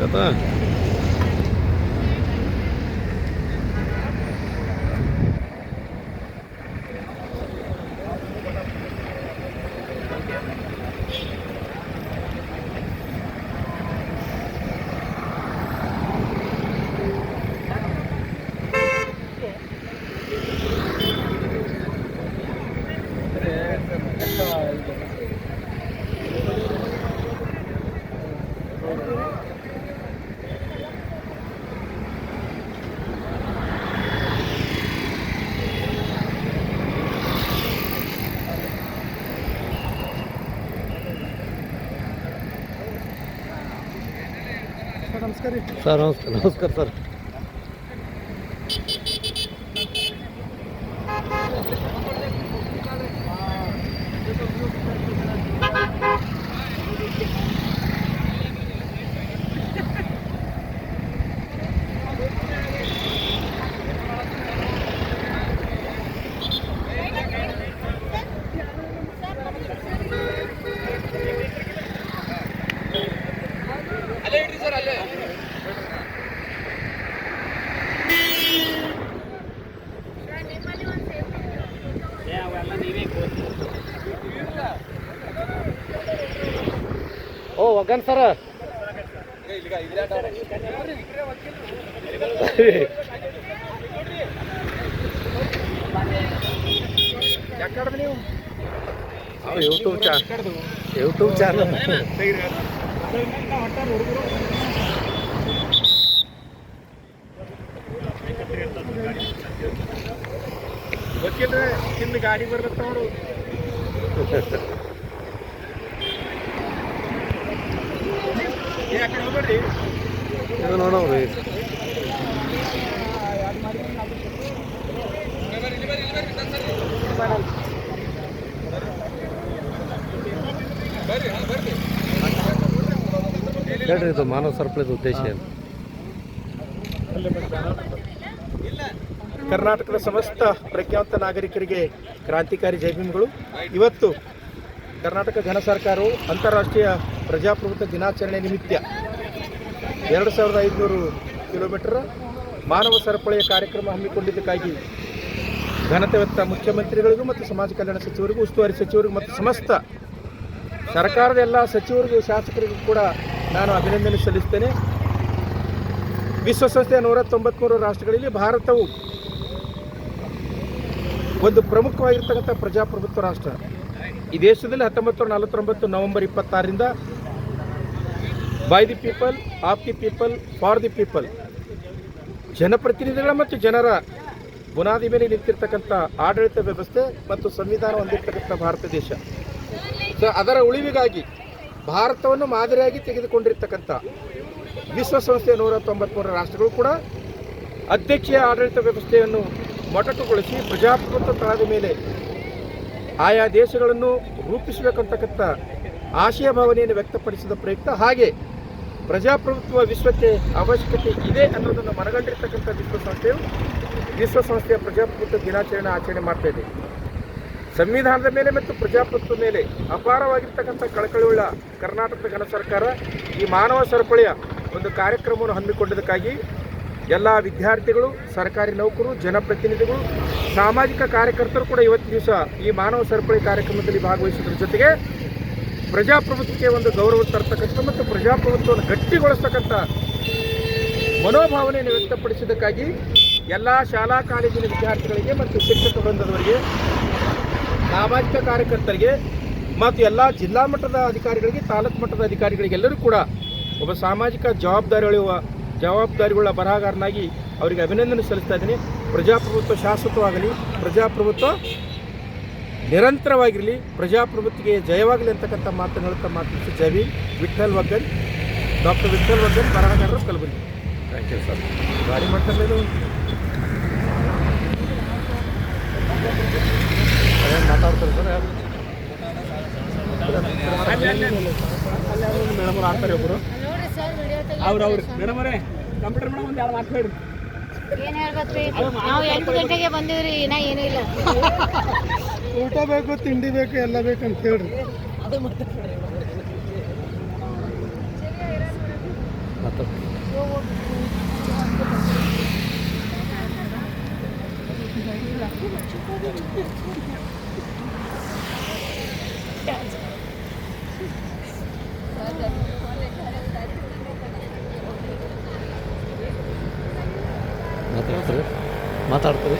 आता ನಮಸ್ಕಾರ ರೀ ಸರ್. ನಮಸ್ಕಾರ ಸರ್. ಓ ಒಗ್ಗನ್ ಸರ. ಯೂಟ್ಯೂಬ್ ಚಾನಲ್ ಗೊತ್ತಿಲ್ಲ ಹಿಂದೆ ಗಾಡಿ ಬರ್ಲತ್ತ ನೋಡು. ಯಾಕಡೆ ಹೋಗ್ಬೇಡ್ರಿ ಇದು ನೋಡೋರಿ. ಹೇಳ್ರಿ, ಇದು ಮಾನವ ಸರಪಳಿದ ಉದ್ದೇಶ ಏನು? ಕರ್ನಾಟಕದ ಸಮಸ್ತ ಪ್ರಜ್ಞಾವಂತ ನಾಗರಿಕರಿಗೆ ಕ್ರಾಂತಿಕಾರಿ ಜೈಭೀಮ್ಗಳು. ಇವತ್ತು ಕರ್ನಾಟಕ ಘನ ಸರ್ಕಾರವು ಅಂತಾರಾಷ್ಟ್ರೀಯ ಪ್ರಜಾಪ್ರಭುತ್ವ ದಿನಾಚರಣೆ ನಿಮಿತ್ತ 2500 ಕಿಲೋಮೀಟರ್ ಮಾನವ ಸರಪಳಿಯ ಕಾರ್ಯಕ್ರಮ ಹಮ್ಮಿಕೊಂಡಿದ್ದಕ್ಕಾಗಿ ಘನತೆವೆತ್ತ ಮುಖ್ಯಮಂತ್ರಿಗಳಿಗೂ ಮತ್ತು ಸಮಾಜ ಕಲ್ಯಾಣ ಸಚಿವರಿಗೂ, ಉಸ್ತುವಾರಿ ಸಚಿವರಿಗೂ ಮತ್ತು ಸಮಸ್ತ ಸರ್ಕಾರದ ಎಲ್ಲ ಸಚಿವರಿಗೂ, ಶಾಸಕರಿಗೂ ಕೂಡ ನಾನು ಅಭಿನಂದನೆ ಸಲ್ಲಿಸ್ತೇನೆ. ವಿಶ್ವಸಂಸ್ಥೆಯ 193 ರಾಷ್ಟ್ರಗಳಲ್ಲಿ ಭಾರತವು ಒಂದು ಪ್ರಮುಖವಾಗಿರ್ತಕ್ಕಂಥ ಪ್ರಜಾಪ್ರಭುತ್ವ ರಾಷ್ಟ್ರ. ಈ ದೇಶದಲ್ಲಿ 1949 ನವೆಂಬರ್ 26ರಿಂದ by the people, of the people, for the people, ಜನಪ್ರತಿನಿಧಿಗಳ ಮತ್ತು ಜನರ ಬುನಾದಿ ಮೇಲೆ ನಿಂತಿರ್ತಕ್ಕಂಥ ಆಡಳಿತ ವ್ಯವಸ್ಥೆ ಮತ್ತು ಸಂವಿಧಾನ ಹೊಂದಿರತಕ್ಕಂಥ ಭಾರತ ದೇಶ. ಸೊ ಅದರ ಉಳಿವಿಗಾಗಿ ಭಾರತವನ್ನು ಮಾದರಿಯಾಗಿ ತೆಗೆದುಕೊಂಡಿರ್ತಕ್ಕಂಥ ವಿಶ್ವಸಂಸ್ಥೆಯ 193 ರಾಷ್ಟ್ರಗಳು ಕೂಡ ಅಧ್ಯಕ್ಷೀಯ ಆಡಳಿತ ವ್ಯವಸ್ಥೆಯನ್ನು ಮೊಟಕುಗೊಳಿಸಿ ಪ್ರಜಾಪ್ರಭುತ್ವ ತಳದ ಮೇಲೆ ಆಯಾ ದೇಶಗಳನ್ನು ರೂಪಿಸಬೇಕಂತಕ್ಕಂಥ ಆಶಯ ಭಾವನೆಯನ್ನು ವ್ಯಕ್ತಪಡಿಸಿದ ಪ್ರಯುಕ್ತ, ಹಾಗೆ ಪ್ರಜಾಪ್ರಭುತ್ವ ವಿಶ್ವಕ್ಕೆ ಅವಶ್ಯಕತೆ ಇದೆ ಅನ್ನೋದನ್ನು ಮನಗಂಡಿರ್ತಕ್ಕಂಥ ವಿಶ್ವಸಂಸ್ಥೆಯ ಪ್ರಜಾಪ್ರಭುತ್ವ ದಿನಾಚರಣೆ ಆಚರಣೆ ಮಾಡ್ತಾ ಇದೆ. ಸಂವಿಧಾನದ ಮೇಲೆ ಮತ್ತು ಪ್ರಜಾಪ್ರಭುತ್ವದ ಮೇಲೆ ಅಪಾರವಾಗಿರ್ತಕ್ಕಂಥ ಕಳಕಳಿಯುಳ್ಳ ಕರ್ನಾಟಕದ ಘನ ಸರ್ಕಾರ ಈ ಮಾನವ ಸರಪಳಿಯ ಒಂದು ಕಾರ್ಯಕ್ರಮವನ್ನು ಹಮ್ಮಿಕೊಂಡಿದ್ದಕ್ಕಾಗಿ ಎಲ್ಲ ವಿದ್ಯಾರ್ಥಿಗಳು, ಸರ್ಕಾರಿ ನೌಕರರು, ಜನಪ್ರತಿನಿಧಿಗಳು, ಸಾಮಾಜಿಕ ಕಾರ್ಯಕರ್ತರು ಕೂಡ ಇವತ್ತು ದಿವಸ ಈ ಮಾನವ ಸರಪಳಿ ಕಾರ್ಯಕ್ರಮದಲ್ಲಿ ಭಾಗವಹಿಸೋದ್ರ ಜೊತೆಗೆ ಪ್ರಜಾಪ್ರಭುತ್ವಕ್ಕೆ ಒಂದು ಗೌರವ ತರ್ತಕ್ಕಂಥ ಮತ್ತು ಪ್ರಜಾಪ್ರಭುತ್ವವನ್ನು ಗಟ್ಟಿಗೊಳಿಸ್ತಕ್ಕಂಥ ಮನೋಭಾವನೆಯನ್ನು ವ್ಯಕ್ತಪಡಿಸಿದ್ದಕ್ಕಾಗಿ ಎಲ್ಲ ಶಾಲಾ ಕಾಲೇಜಿನ ವಿದ್ಯಾರ್ಥಿಗಳಿಗೆ ಮತ್ತು ಶಿಕ್ಷಕ ವೃಂದದವರಿಗೆ, ಸಾಮಾಜಿಕ ಕಾರ್ಯಕರ್ತರಿಗೆ ಮತ್ತು ಎಲ್ಲ ಜಿಲ್ಲಾ ಮಟ್ಟದ ಅಧಿಕಾರಿಗಳಿಗೆ, ತಾಲೂಕು ಮಟ್ಟದ ಅಧಿಕಾರಿಗಳಿಗೆಲ್ಲರೂ ಕೂಡ ಒಬ್ಬ ಸಾಮಾಜಿಕ ಜವಾಬ್ದಾರಿಗಳ ಬರಹಗಾರನಾಗಿ ಅವರಿಗೆ ಅಭಿನಂದನೆ ಸಲ್ಲಿಸ್ತಾ ಇದ್ದೀನಿ. ಪ್ರಜಾಪ್ರಭುತ್ವ ಶಾಶ್ವತವಾಗಲಿ, ಪ್ರಜಾಪ್ರಭುತ್ವ ನಿರಂತರವಾಗಿರಲಿ, ಪ್ರಜಾಪ್ರಭುತ್ವಕ್ಕೆ ಜಯವಾಗಲಿ ಅಂತಕ್ಕಂಥ ಮಾತನ್ನು ಹೇಳುತ್ತಾ ಮಾತನಾಡಿಸಿ ಜವಿ ವಿಠ್ಠಲ್ ವಗ್ಗನ್, ಡಾಕ್ಟರ್ ವಿಠ್ಠಲ್ ವಗ್ಗನ್, ಬರಹಗಾರರು, ಕಲಬುರಗಿ. Thank you sir. ಗಾಡಿ ಮಾಡ್ತಾರೆ ಮಾತಾಡ್ತಾರೆ ಸರ್. ಮೇಡಮ್ ಆಡ್ತಾರೆ ಒಬ್ಬರು. ಅವ್ರು ಮೇಡಮರೇ ಕಂಪ್ಯೂಟರ್ ಮೇಡಮ್ ಒಂದು 2 ಮಾತು ಹೇಳ್ರಿ. ಏನು ಹೇಳ್ಬೇಕ್ರಿ, ನಾವು 8 ಗಂಟೆಗೆ ಬಂದಿವ್ರಿ, ಇನ್ನೂ ಏನೂ ಇಲ್ಲ. ಊಟ ಬೇಕು, ತಿಂಡಿ ಬೇಕು, ಎಲ್ಲ ಬೇಕಂತ ಹೇಳ್ರಿ. ಮಾತಾಡ್ತಾರೆ. ಮಾತಾಡ್ತಾರೆ ಮಾತಾಡ್ತಾರೆ